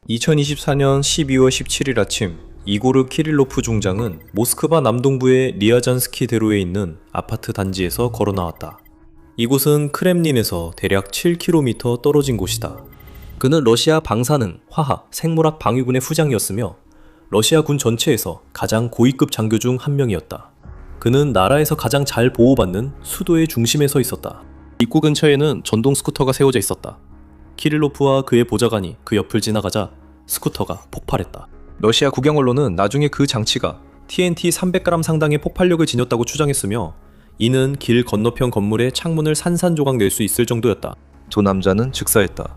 2024년 12월 17일 아침, 이고르 키릴로프 중장은 모스크바 남동부의 리아잔스키 대로에 있는 아파트 단지에서 걸어 나왔다. 이곳은 크렘린에서 대략 7km 떨어진 곳이다. 그는 러시아 방사능, 화학, 생물학 방위군의 후장이었으며 러시아 군 전체에서 가장 고위급 장교 중 한 명이었다. 그는 나라에서 가장 잘 보호받는 수도의 중심에 서 있었다. 입구 근처에는 전동 스쿠터가 세워져 있었다. 키릴로프와 그의 보좌관이 그 옆을 지나가자 스쿠터가 폭발했다. 러시아 국영 언론은 나중에 그 장치가 TNT 300g 상당의 폭발력을 지녔다고 추정했으며 이는 길 건너편 건물의 창문을 산산조각 낼 수 있을 정도였다. 두 남자는 즉사했다.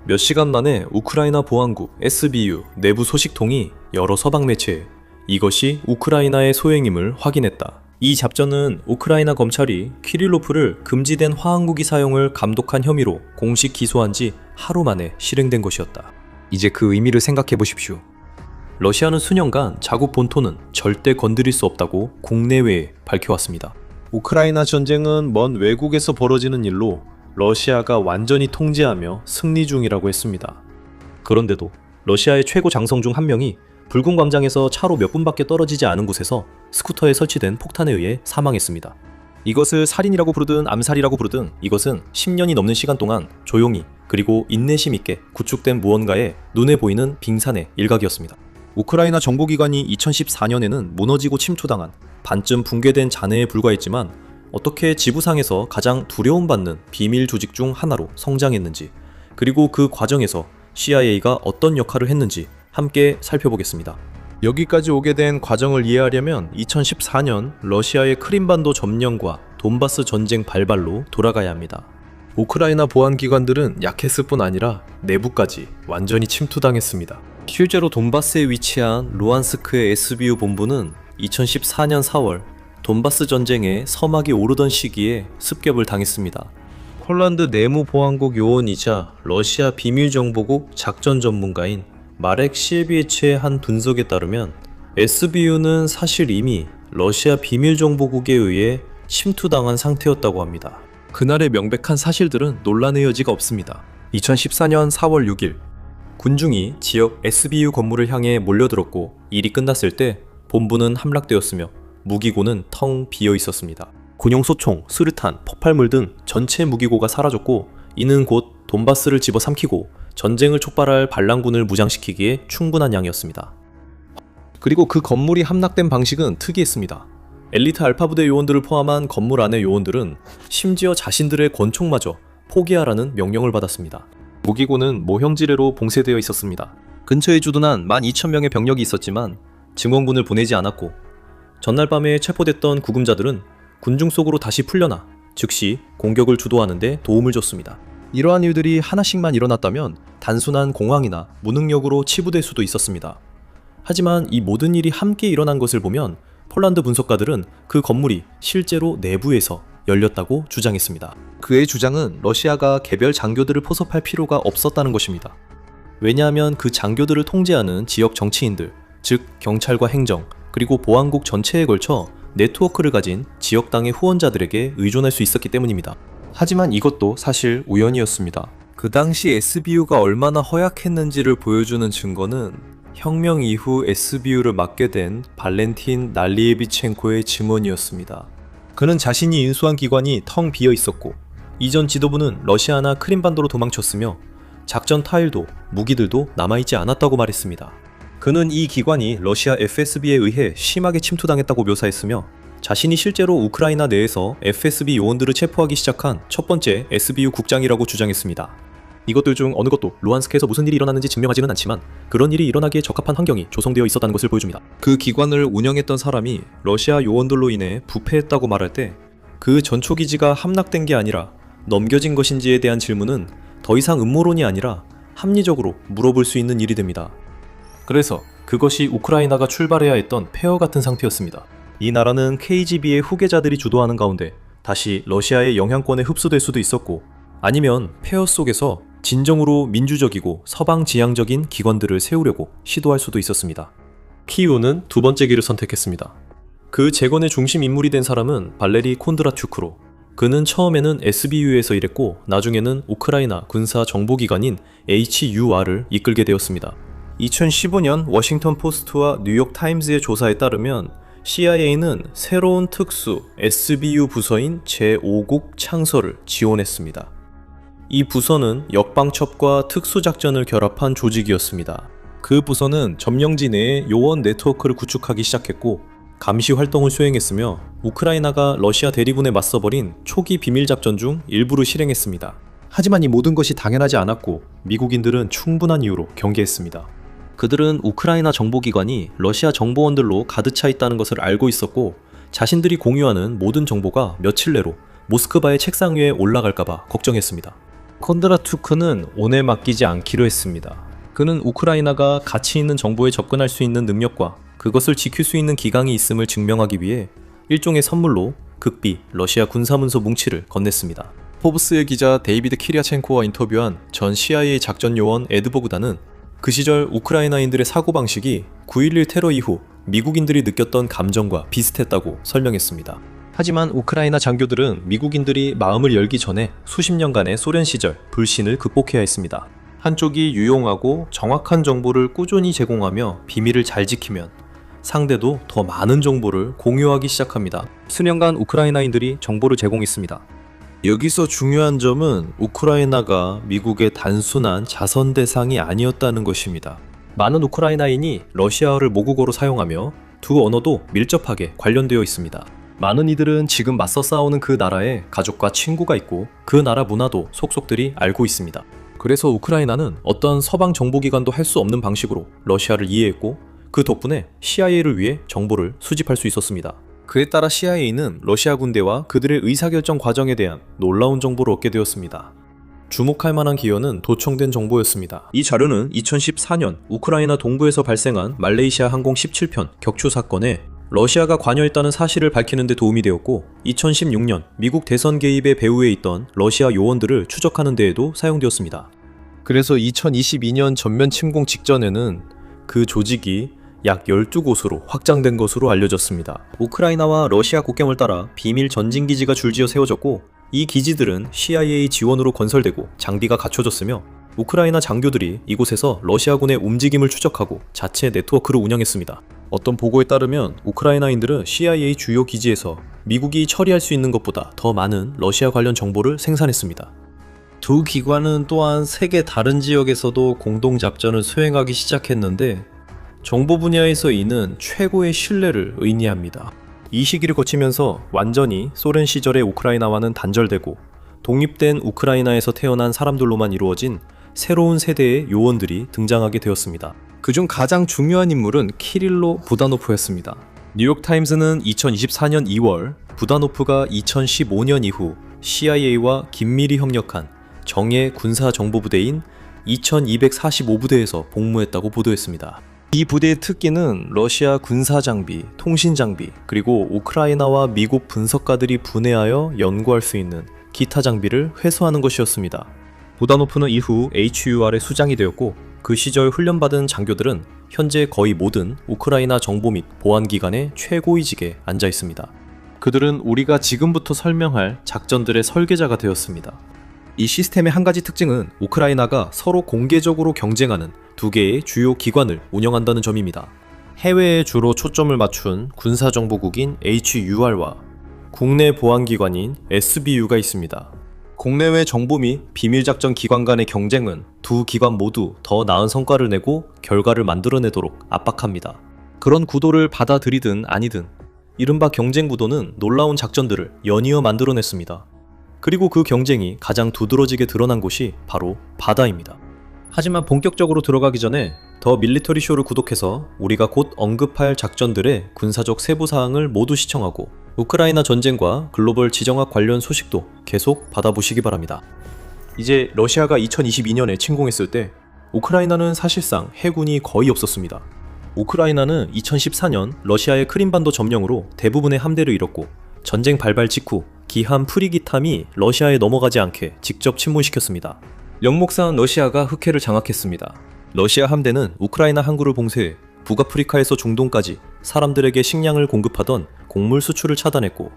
몇 시간 만에 우크라이나 보안국 SBU 내부 소식통이 여러 서방 매체에 이것이 우크라이나의 소행임을 확인했다. 이 잡전은 우크라이나 검찰이 키릴로프를 금지된 화학무기 사용을 감독한 혐의로 공식 기소한 지 하루 만에 실행된 것이었다. 이제 그 의미를 생각해 보십시오. 러시아는 수년간 자국 본토는 절대 건드릴 수 없다고 국내외에 밝혀왔습니다. 우크라이나 전쟁은 먼 외국에서 벌어지는 일로 러시아가 완전히 통제하며 승리 중이라고 했습니다. 그런데도 러시아의 최고 장성 중 한 명이 붉은 광장에서 차로 몇 분밖에 떨어지지 않은 곳에서 스쿠터에 설치된 폭탄에 의해 사망했습니다. 이것을 살인이라고 부르든 암살이라고 부르든 이것은 10년이 넘는 시간 동안 조용히 그리고 인내심 있게 구축된 무언가의 눈에 보이는 빙산의 일각이었습니다. 우크라이나 정보기관이 2014년에는 무너지고 침투당한 반쯤 붕괴된 잔해에 불과했지만 어떻게 지구상에서 가장 두려움받는 비밀 조직 중 하나로 성장했는지, 그리고 그 과정에서 CIA가 어떤 역할을 했는지 함께 살펴보겠습니다. 여기까지 오게 된 과정을 이해하려면 2014년 러시아의 크림반도 점령과 돈바스 전쟁 발발로 돌아가야 합니다. 우크라이나 보안기관들은 약했을 뿐 아니라 내부까지 완전히 침투당했습니다. 실제로 돈바스에 위치한 루안스크의 SBU 본부는 2014년 4월 돈바스 전쟁에 서막이 오르던 시기에 습격을 당했습니다. 폴란드 내무보안국 요원이자 러시아 비밀정보국 작전 전문가인 마렉 시에비에츠의 한 분석에 따르면 SBU는 사실 이미 러시아 비밀정보국에 의해 침투당한 상태였다고 합니다. 그날의 명백한 사실들은 논란의 여지가 없습니다. 2014년 4월 6일 군중이 지역 SBU 건물을 향해 몰려들었고 일이 끝났을 때 본부는 함락되었으며 무기고는 텅 비어 있었습니다. 군용 소총, 수류탄, 폭발물 등 전체 무기고가 사라졌고 이는 곧 돈바스를 집어삼키고 전쟁을 촉발할 반란군을 무장시키기에 충분한 양이었습니다. 그리고 그 건물이 함락된 방식은 특이했습니다. 엘리트 알파부대 요원들을 포함한 건물 안의 요원들은 심지어 자신들의 권총마저 포기하라는 명령을 받았습니다. 무기고는 모형지뢰로 봉쇄되어 있었습니다. 근처에 주둔한 12,000명의 병력이 있었지만 증원군을 보내지 않았고 전날 밤에 체포됐던 구금자들은 군중 속으로 다시 풀려나 즉시 공격을 주도하는 데 도움을 줬습니다. 이러한 일들이 하나씩만 일어났다면 단순한 공황이나 무능력으로 치부될 수도 있었습니다. 하지만 이 모든 일이 함께 일어난 것을 보면 폴란드 분석가들은 그 건물이 실제로 내부에서 열렸다고 주장했습니다. 그의 주장은 러시아가 개별 장교들을 포섭할 필요가 없었다는 것입니다. 왜냐하면 그 장교들을 통제하는 지역 정치인들, 즉 경찰과 행정, 그리고 보안국 전체에 걸쳐 네트워크를 가진 지역당의 후원자들에게 의존할 수 있었기 때문입니다. 하지만 이것도 사실 우연이었습니다. 그 당시 SBU가 얼마나 허약했는지를 보여주는 증거는 혁명 이후 SBU를 맡게 된 발렌틴 날리에비첸코의 증언이었습니다. 그는 자신이 인수한 기관이 텅 비어 있었고 이전 지도부는 러시아나 크림반도로 도망쳤으며 작전 타일도 무기들도 남아있지 않았다고 말했습니다. 그는 이 기관이 러시아 FSB에 의해 심하게 침투당했다고 묘사했으며 자신이 실제로 우크라이나 내에서 FSB 요원들을 체포하기 시작한 첫 번째 SBU 국장이라고 주장했습니다. 이것들 중 어느 것도 루안스크에서 무슨 일이 일어났는지 증명하지는 않지만 그런 일이 일어나기에 적합한 환경이 조성되어 있었다는 것을 보여줍니다. 그 기관을 운영했던 사람이 러시아 요원들로 인해 부패했다고 말할 때 그 전초기지가 함락된 게 아니라 넘겨진 것인지에 대한 질문은 더 이상 음모론이 아니라 합리적으로 물어볼 수 있는 일이 됩니다. 그래서 그것이 우크라이나가 출발해야 했던 폐허 같은 상태였습니다. 이 나라는 KGB의 후계자들이 주도하는 가운데 다시 러시아의 영향권에 흡수될 수도 있었고 아니면 폐허 속에서 진정으로 민주적이고 서방 지향적인 기관들을 세우려고 시도할 수도 있었습니다. 키우는 두 번째 길을 선택했습니다. 그 재건의 중심 인물이 된 사람은 발레리 콘드라튜크로, 그는 처음에는 SBU에서 일했고 나중에는 우크라이나 군사 정보기관인 HUR을 이끌게 되었습니다. 2015년 워싱턴 포스트와 뉴욕 타임즈의 조사에 따르면 CIA는 새로운 특수 SBU 부서인 제5국 창설을 지원했습니다. 이 부서는 역방첩과 특수작전을 결합한 조직이었습니다. 그 부서는 점령지 내에 요원 네트워크를 구축하기 시작했고 감시 활동을 수행했으며 우크라이나가 러시아 대리군에 맞서버린 초기 비밀작전 중 일부를 실행했습니다. 하지만 이 모든 것이 당연하지 않았고 미국인들은 충분한 이유로 경계했습니다. 그들은 우크라이나 정보기관이 러시아 정보원들로 가득 차 있다는 것을 알고 있었고 자신들이 공유하는 모든 정보가 며칠 내로 모스크바의 책상 위에 올라갈까봐 걱정했습니다. 콘드라투크는 온에 맡기지 않기로 했습니다. 그는 우크라이나가 가치 있는 정보에 접근할 수 있는 능력과 그것을 지킬 수 있는 기강이 있음을 증명하기 위해 일종의 선물로 극비 러시아 군사문서 뭉치를 건넸습니다. 포브스의 기자 데이비드 키리아첸코와 인터뷰한 전 CIA 작전 요원 에드 보그단은 그 시절 우크라이나인들의 사고방식이 9.11 테러 이후 미국인들이 느꼈던 감정과 비슷했다고 설명했습니다. 하지만 우크라이나 장교들은 미국인들이 마음을 열기 전에 수십 년간의 소련 시절 불신을 극복해야 했습니다. 한쪽이 유용하고 정확한 정보를 꾸준히 제공하며 비밀을 잘 지키면 상대도 더 많은 정보를 공유하기 시작합니다. 수년간 우크라이나인들이 정보를 제공했습니다. 여기서 중요한 점은 우크라이나가 미국의 단순한 자선 대상이 아니었다는 것입니다. 많은 우크라이나인이 러시아어를 모국어로 사용하며 두 언어도 밀접하게 관련되어 있습니다. 많은 이들은 지금 맞서 싸우는 그 나라에 가족과 친구가 있고 그 나라 문화도 속속들이 알고 있습니다. 그래서 우크라이나는 어떤 서방 정보기관도 할 수 없는 방식으로 러시아를 이해했고 그 덕분에 CIA를 위해 정보를 수집할 수 있었습니다. 그에 따라 CIA는 러시아 군대와 그들의 의사결정 과정에 대한 놀라운 정보를 얻게 되었습니다. 주목할 만한 기여는 도청된 정보였습니다. 이 자료는 2014년 우크라이나 동부에서 발생한 말레이시아 항공 17편 격추 사건에 러시아가 관여했다는 사실을 밝히는 데 도움이 되었고 2016년 미국 대선 개입의 배후에 있던 러시아 요원들을 추적하는 데에도 사용되었습니다. 그래서 2022년 전면 침공 직전에는 그 조직이 약 12곳으로 확장된 것으로 알려졌습니다. 우크라이나와 러시아 국경을 따라 비밀 전진기지가 줄지어 세워졌고 이 기지들은 CIA 지원으로 건설되고 장비가 갖춰졌으며 우크라이나 장교들이 이곳에서 러시아군의 움직임을 추적하고 자체 네트워크를 운영했습니다. 어떤 보고에 따르면 우크라이나인들은 CIA 주요 기지에서 미국이 처리할 수 있는 것보다 더 많은 러시아 관련 정보를 생산했습니다. 두 기관은 또한 세계 다른 지역에서도 공동작전을 수행하기 시작했는데 정보 분야에서 이는 최고의 신뢰를 의미합니다. 이 시기를 거치면서 완전히 소련 시절의 우크라이나와는 단절되고 독립된 우크라이나에서 태어난 사람들로만 이루어진 새로운 세대의 요원들이 등장하게 되었습니다. 그중 가장 중요한 인물은 키릴로 부다노프였습니다. 뉴욕타임스는 2024년 2월 부다노프가 2015년 이후 CIA와 긴밀히 협력한 정예 군사정보부대인 2245부대에서 복무했다고 보도했습니다. 이 부대의 특기는 러시아 군사장비, 통신장비, 그리고 우크라이나와 미국 분석가들이 분해하여 연구할 수 있는 기타 장비를 회수하는 것이었습니다. 부다노프는 이후 HUR의 수장이 되었고 그 시절 훈련받은 장교들은 현재 거의 모든 우크라이나 정보 및 보안기관의 최고위직에 앉아 있습니다. 그들은 우리가 지금부터 설명할 작전들의 설계자가 되었습니다. 이 시스템의 한 가지 특징은 우크라이나가 서로 공개적으로 경쟁하는 두 개의 주요 기관을 운영한다는 점입니다. 해외에 주로 초점을 맞춘 군사정보국인 HUR과 국내 보안기관인 SBU가 있습니다. 국내외 정보 및 비밀작전 기관 간의 경쟁은 두 기관 모두 더 나은 성과를 내고 결과를 만들어내도록 압박합니다. 그런 구도를 받아들이든 아니든 이른바 경쟁 구도는 놀라운 작전들을 연이어 만들어냈습니다. 그리고 그 경쟁이 가장 두드러지게 드러난 곳이 바로 바다입니다. 하지만 본격적으로 들어가기 전에 더 밀리터리 쇼를 구독해서 우리가 곧 언급할 작전들의 군사적 세부사항을 모두 시청하고 우크라이나 전쟁과 글로벌 지정학 관련 소식도 계속 받아보시기 바랍니다. 이제 러시아가 2022년에 침공했을 때 우크라이나는 사실상 해군이 거의 없었습니다. 우크라이나는 2014년 러시아의 크림반도 점령으로 대부분의 함대를 잃었고 전쟁 발발 직후 기함 프리기탐이 러시아에 넘어가지 않게 직접 침몰시켰습니다. 영목상 러시아가 흑해를 장악했습니다. 러시아 함대는 우크라이나 항구를 봉쇄해 북아프리카에서 중동까지 사람들에게 식량을 공급하던 곡물 수출을 차단했고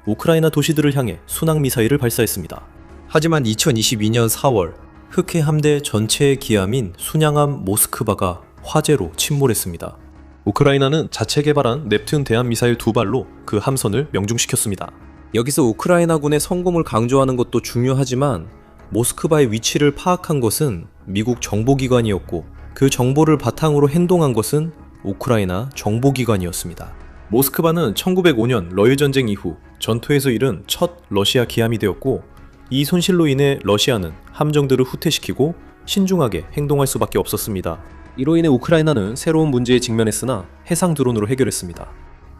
우크라이나 도시들을 향해 순항 미사일을 발사했습니다. 하지만 2022년 4월 흑해 함대 전체의 기함인 순양함 모스크바가 화재로 침몰했습니다. 우크라이나는 자체 개발한 넵튠 대함 미사일 2발로 그 함선을 명중시켰습니다. 여기서 우크라이나군의 성공을 강조하는 것도 중요하지만 모스크바의 위치를 파악한 것은 미국 정보기관이었고 그 정보를 바탕으로 행동한 것은 우크라이나 정보기관이었습니다. 모스크바는 1905년 러일 전쟁 이후 전투에서 잃은 첫 러시아 기함이 되었고 이 손실로 인해 러시아는 함정들을 후퇴시키고 신중하게 행동할 수밖에 없었습니다. 이로 인해 우크라이나는 새로운 문제에 직면했으나 해상 드론으로 해결했습니다.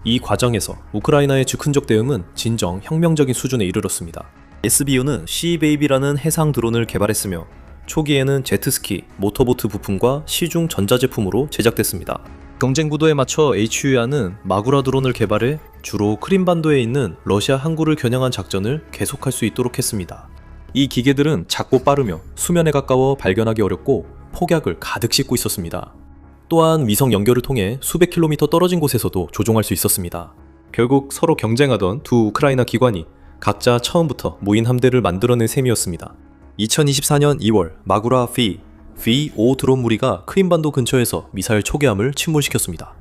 이 과정에서 우크라이나의 즉흥적 대응은 진정 혁명적인 수준에 이르렀습니다. SBU는 시베이비라는 해상 드론을 개발했으며 초기에는 제트스키, 모터보트 부품과 시중 전자제품으로 제작됐습니다. 경쟁 구도에 맞춰 HU야는 마구라 드론을 개발해 주로 크림반도에 있는 러시아 항구를 겨냥한 작전을 계속할 수 있도록 했습니다. 이 기계들은 작고 빠르며 수면에 가까워 발견하기 어렵고 폭약을 가득 싣고 있었습니다. 또한 위성 연결을 통해 수백 킬로미터 떨어진 곳에서도 조종할 수 있었습니다. 결국 서로 경쟁하던 두 우크라이나 기관이 각자 처음부터 무인 함대를 만들어낸 셈이었습니다. 2024년 2월 마구라 V5 드론 무리가 크림반도 근처에서 미사일 초계함을 침몰시켰습니다.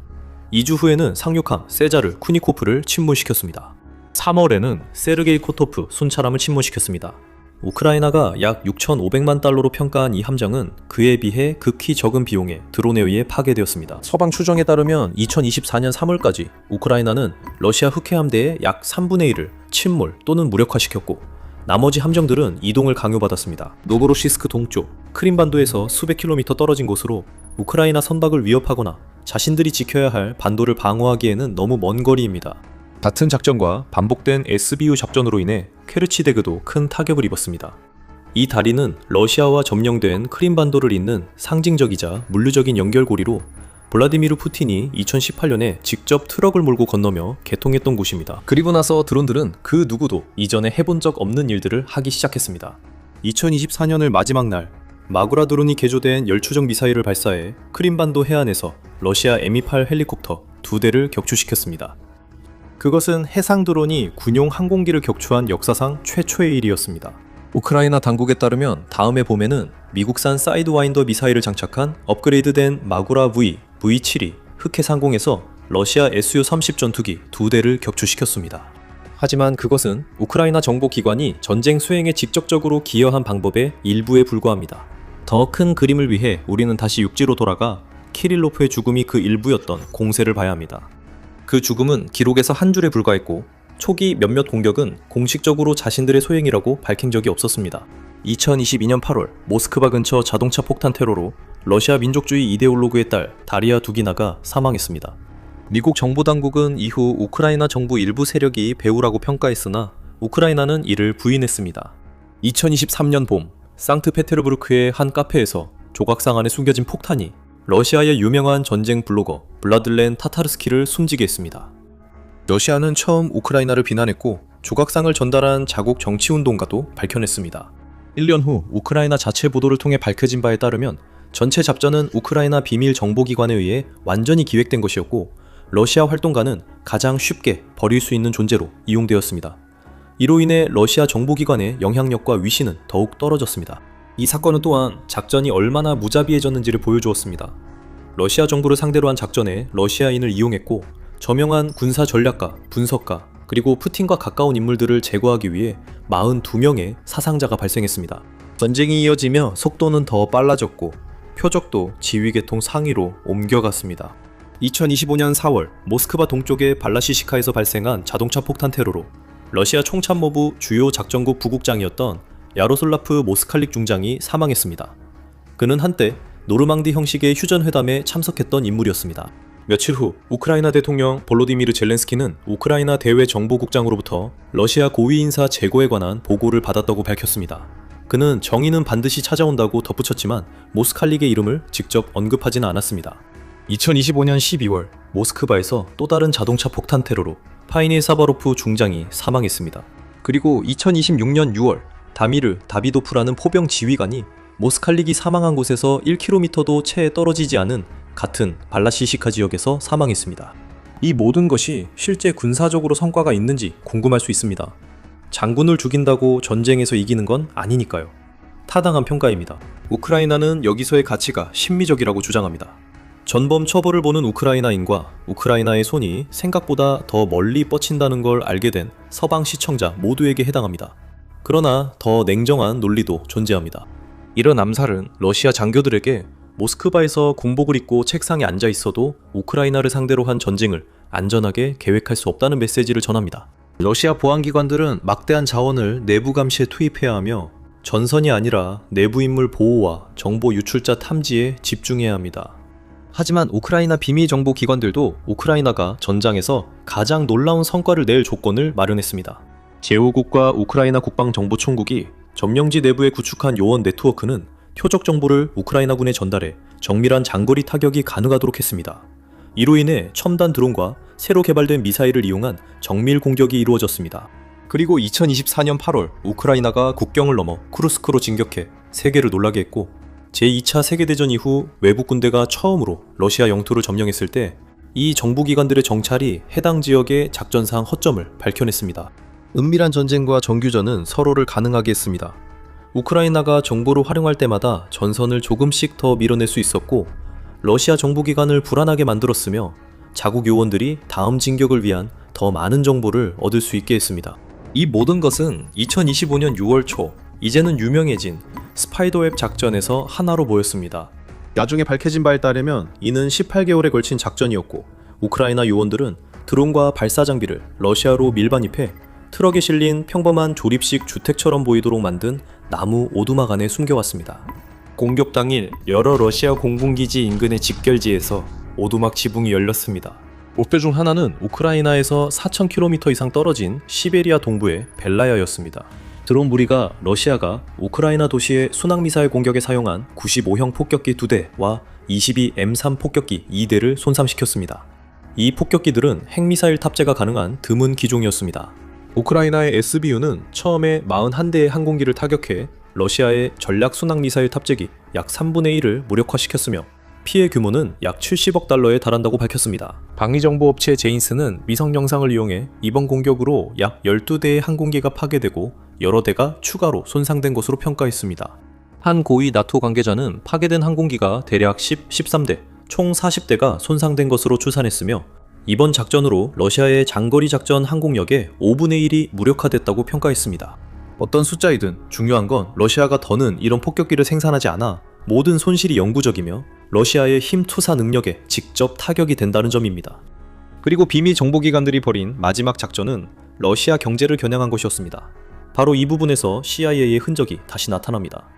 2주 후에는 상륙함 세자르 쿠니코프를 침몰시켰습니다. 3월에는 세르게이 코토프 순찰함을 침몰시켰습니다. 우크라이나가 약 6,500만 달러로 평가한 이 함정은 그에 비해 극히 적은 비용에 드론에 의해 파괴되었습니다. 서방 추정에 따르면 2024년 3월까지 우크라이나는 러시아 흑해함대의 약 3분의 1을 침몰 또는 무력화시켰고 나머지 함정들은 이동을 강요받았습니다. 노보로시스크 동쪽, 크림반도에서 수백 킬로미터 떨어진 곳으로 우크라이나 선박을 위협하거나 자신들이 지켜야 할 반도를 방어하기에는 너무 먼 거리입니다. 같은 작전과 반복된 SBU 작전으로 인해 케르치데그도 큰 타격을 입었습니다. 이 다리는 러시아와 점령된 크림반도를 잇는 상징적이자 물리적인 연결고리로 블라디미르 푸틴이 2018년에 직접 트럭을 몰고 건너며 개통했던 곳입니다. 그리고 나서 드론들은 그 누구도 이전에 해본 적 없는 일들을 하기 시작했습니다. 2024년을 마지막 날 마구라 드론이 개조된 열추적 미사일을 발사해 크림반도 해안에서 러시아 Mi-8 헬리콥터 2대를 격추시켰습니다. 그것은 해상 드론이 군용 항공기를 격추한 역사상 최초의 일이었습니다. 우크라이나 당국에 따르면 다음해 봄에는 미국산 사이드와인더 미사일을 장착한 업그레이드된 마구라 V7이 흑해 상공에서 러시아 Su-30 전투기 2대를 격추시켰습니다. 하지만 그것은 우크라이나 정보기관이 전쟁 수행에 직접적으로 기여한 방법의 일부에 불과합니다. 더 큰 그림을 위해 우리는 다시 육지로 돌아가 키릴로프의 죽음이 그 일부였던 공세를 봐야 합니다. 그 죽음은 기록에서 한 줄에 불과했고 초기 몇몇 공격은 공식적으로 자신들의 소행이라고 밝힌 적이 없었습니다. 2022년 8월 모스크바 근처 자동차 폭탄 테러로 러시아 민족주의 이데올로그의 딸 다리아 두기나가 사망했습니다. 미국 정보당국은 이후 우크라이나 정부 일부 세력이 배후라고 평가했으나 우크라이나는 이를 부인했습니다. 2023년 봄 상트페테르부르크의 한 카페에서 조각상 안에 숨겨진 폭탄이 러시아의 유명한 전쟁 블로거 블라들렌 타타르스키를 숨지게 했습니다. 러시아는 처음 우크라이나를 비난했고 조각상을 전달한 자국 정치운동가도 밝혀냈습니다. 1년 후 우크라이나 자체 보도를 통해 밝혀진 바에 따르면 전체 잡전은 우크라이나 비밀 정보기관에 의해 완전히 기획된 것이었고 러시아 활동가는 가장 쉽게 버릴 수 있는 존재로 이용되었습니다. 이로 인해 러시아 정보기관의 영향력과 위신은 더욱 떨어졌습니다. 이 사건은 또한 작전이 얼마나 무자비해졌는지를 보여주었습니다. 러시아 정부를 상대로 한 작전에 러시아인을 이용했고 저명한 군사 전략가, 분석가, 그리고 푸틴과 가까운 인물들을 제거하기 위해 42명의 사상자가 발생했습니다. 전쟁이 이어지며 속도는 더 빨라졌고 표적도 지휘계통 상위로 옮겨갔습니다. 2025년 4월 모스크바 동쪽의 발라시시카에서 발생한 자동차 폭탄 테러로 러시아 총참모부 주요 작전국 부국장이었던 야로슬라프 모스칼릭 중장이 사망했습니다. 그는 한때 노르망디 형식의 휴전회담에 참석했던 인물이었습니다. 며칠 후 우크라이나 대통령 볼로디미르 젤렌스키는 우크라이나 대외 정보국장으로부터 러시아 고위 인사 제거에 관한 보고를 받았다고 밝혔습니다. 그는 정의는 반드시 찾아온다고 덧붙였지만 모스칼릭의 이름을 직접 언급하지는 않았습니다. 2025년 12월 모스크바에서 또 다른 자동차 폭탄 테러로 파이닐 사바로프 중장이 사망했습니다. 그리고 2026년 6월 다미르 다비도프라는 포병 지휘관이 모스칼릭이 사망한 곳에서 1km도 채 떨어지지 않은 같은 발라시시카 지역에서 사망했습니다. 이 모든 것이 실제 군사적으로 성과가 있는지 궁금할 수 있습니다. 장군을 죽인다고 전쟁에서 이기는 건 아니니까요. 타당한 평가입니다. 우크라이나는 여기서의 가치가 신미적이라고 주장합니다. 전범 처벌을 보는 우크라이나인과 우크라이나의 손이 생각보다 더 멀리 뻗친다는 걸 알게 된 서방 시청자 모두에게 해당합니다. 그러나 더 냉정한 논리도 존재합니다. 이런 암살은 러시아 장교들에게 모스크바에서 군복을 입고 책상에 앉아 있어도 우크라이나를 상대로 한 전쟁을 안전하게 계획할 수 없다는 메시지를 전합니다. 러시아 보안기관들은 막대한 자원을 내부 감시에 투입해야 하며 전선이 아니라 내부 인물 보호와 정보 유출자 탐지에 집중해야 합니다. 하지만 우크라이나 비밀정보기관들도 우크라이나가 전장에서 가장 놀라운 성과를 낼 조건을 마련했습니다. 제5국과 우크라이나 국방정보총국이 점령지 내부에 구축한 요원 네트워크는 표적 정보를 우크라이나군에 전달해 정밀한 장거리 타격이 가능하도록 했습니다. 이로 인해 첨단 드론과 새로 개발된 미사일을 이용한 정밀 공격이 이루어졌습니다. 그리고 2024년 8월 우크라이나가 국경을 넘어 쿠르스크로 진격해 세계를 놀라게 했고, 제2차 세계대전 이후 외국 군대가 처음으로 러시아 영토를 점령했을 때 이 정보기관들의 정찰이 해당 지역의 작전상 허점을 밝혀냈습니다. 은밀한 전쟁과 정규전은 서로를 가능하게 했습니다. 우크라이나가 정보를 활용할 때마다 전선을 조금씩 더 밀어낼 수 있었고, 러시아 정보기관을 불안하게 만들었으며 자국 요원들이 다음 진격을 위한 더 많은 정보를 얻을 수 있게 했습니다. 이 모든 것은 2025년 6월 초 이제는 유명해진 스파이더웹 작전에서 하나로 보였습니다. 나중에 밝혀진 바에 따르면 이는 18개월에 걸친 작전이었고, 우크라이나 요원들은 드론과 발사 장비를 러시아로 밀반입해 트럭에 실린 평범한 조립식 주택처럼 보이도록 만든 나무 오두막 안에 숨겨왔습니다. 공격 당일 여러 러시아 공군기지 인근의 집결지에서 오두막 지붕이 열렸습니다. 목표 중 하나는 우크라이나에서 4,000km 이상 떨어진 시베리아 동부의 벨라야였습니다. 드론 무리가 러시아가 우크라이나 도시의 순항미사일 공격에 사용한 95형 폭격기 2대와 22M3 폭격기 2대를 손상시켰습니다. 이 폭격기들은 핵미사일 탑재가 가능한 드문 기종이었습니다. 우크라이나의 SBU는 처음에 41대의 항공기를 타격해 러시아의 전략 순항미사일 탑재기 약 3분의 1을 무력화시켰으며 피해 규모는 약 70억 달러에 달한다고 밝혔습니다. 방위정보업체 제인스는 위성 영상을 이용해 이번 공격으로 약 12대의 항공기가 파괴되고 여러 대가 추가로 손상된 것으로 평가했습니다. 한 고위 나토 관계자는 파괴된 항공기가 대략 13대, 총 40대가 손상된 것으로 추산했으며, 이번 작전으로 러시아의 장거리 작전 항공력의 5분의 1이 무력화됐다고 평가했습니다. 어떤 숫자이든 중요한 건 러시아가 더는 이런 폭격기를 생산하지 않아 모든 손실이 영구적이며 러시아의 힘 투사 능력에 직접 타격이 된다는 점입니다. 그리고 비밀 정보기관들이 벌인 마지막 작전은 러시아 경제를 겨냥한 것이었습니다. 바로 이 부분에서 CIA의 흔적이 다시 나타납니다.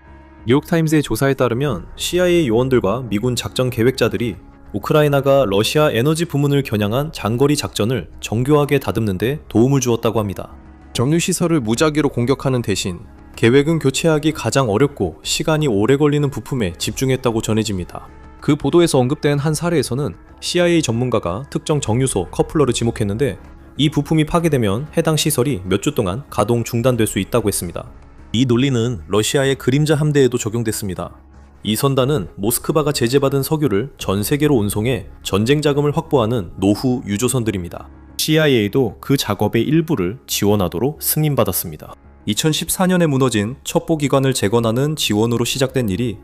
뉴욕타임스의 조사에 따르면 CIA 요원들과 미군 작전 계획자들이 우크라이나가 러시아 에너지 부문을 겨냥한 장거리 작전을 정교하게 다듬는 데 도움을 주었다고 합니다. 정유시설을 무작위로 공격하는 대신 계획은 교체하기 가장 어렵고 시간이 오래 걸리는 부품에 집중했다고 전해집니다. 그 보도에서 언급된 한 사례에서는 CIA 전문가가 특정 정유소 커플러를 지목했는데 이 부품이 파괴되면 해당 시설이 몇 주 동안 가동 중단될 수 있다고 했습니다. 이 논리는 러시아의 그림자 함대에도 적용됐습니다. 이 선단은 모스크바가 제재받은 석유를 전 세계로 운송해 전쟁 자금을 확보하는 노후 유조선들입니다. CIA도 그 작업의 일부를 지원하도록 승인받았습니다. 2014년에 무너진 첩보기관을 재건하는 지원으로 시작된 일이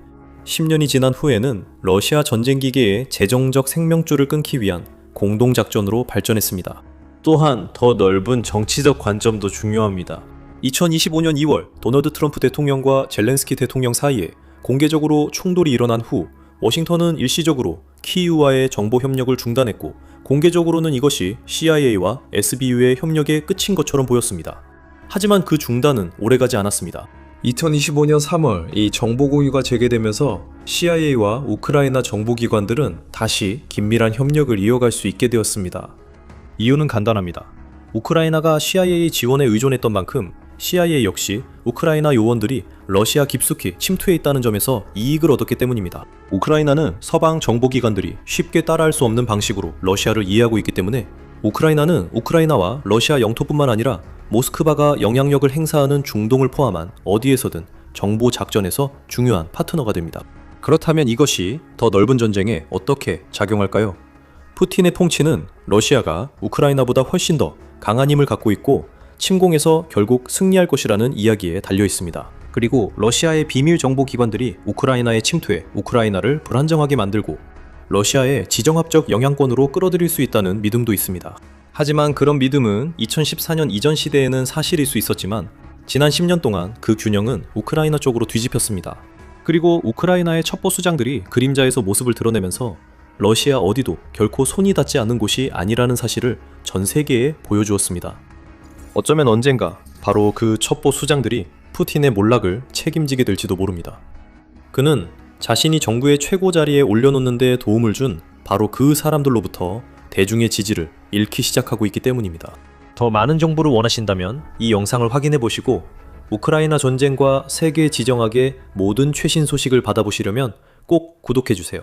10년이 지난 후에는 러시아 전쟁기계의 재정적 생명줄을 끊기 위한 공동작전으로 발전했습니다. 또한 더 넓은 정치적 관점도 중요합니다. 2025년 2월 도널드 트럼프 대통령과 젤렌스키 대통령 사이에 공개적으로 충돌이 일어난 후 워싱턴은 일시적으로 키이우와의 정보 협력을 중단했고, 공개적으로는 이것이 CIA와 SBU의 협력의 끝인 것처럼 보였습니다. 하지만 그 중단은 오래가지 않았습니다. 2025년 3월 이 정보 공유가 재개되면서 CIA와 우크라이나 정보기관들은 다시 긴밀한 협력을 이어갈 수 있게 되었습니다. 이유는 간단합니다. 우크라이나가 CIA 지원에 의존했던 만큼 CIA 역시 우크라이나 요원들이 러시아 깊숙이 침투해 있다는 점에서 이익을 얻었기 때문입니다. 우크라이나는 서방 정보기관들이 쉽게 따라할 수 없는 방식으로 러시아를 이해하고 있기 때문에 우크라이나는 우크라이나와 러시아 영토뿐만 아니라 모스크바가 영향력을 행사하는 중동을 포함한 어디에서든 정보 작전에서 중요한 파트너가 됩니다. 그렇다면 이것이 더 넓은 전쟁에 어떻게 작용할까요? 푸틴의 통치는 러시아가 우크라이나보다 훨씬 더 강한 힘을 갖고 있고 침공해서 결국 승리할 것이라는 이야기에 달려 있습니다. 그리고 러시아의 비밀 정보 기관들이 우크라이나에 침투해 우크라이나를 불안정하게 만들고 러시아의 지정학적 영향권으로 끌어들일 수 있다는 믿음도 있습니다. 하지만 그런 믿음은 2014년 이전 시대에는 사실일 수 있었지만 지난 10년 동안 그 균형은 우크라이나 쪽으로 뒤집혔습니다. 그리고 우크라이나의 첩보 수장들이 그림자에서 모습을 드러내면서 러시아 어디도 결코 손이 닿지 않는 곳이 아니라는 사실을 전 세계에 보여주었습니다. 어쩌면 언젠가 바로 그 첩보 수장들이 푸틴의 몰락을 책임지게 될지도 모릅니다. 그는 자신이 정부의 최고 자리에 올려놓는 데 도움을 준 바로 그 사람들로부터 대중의 지지를 잃기 시작하고 있기 때문입니다. 더 많은 정보를 원하신다면 이 영상을 확인해 보시고 우크라이나 전쟁과 세계 지정학의 모든 최신 소식을 받아보시려면 꼭 구독해 주세요.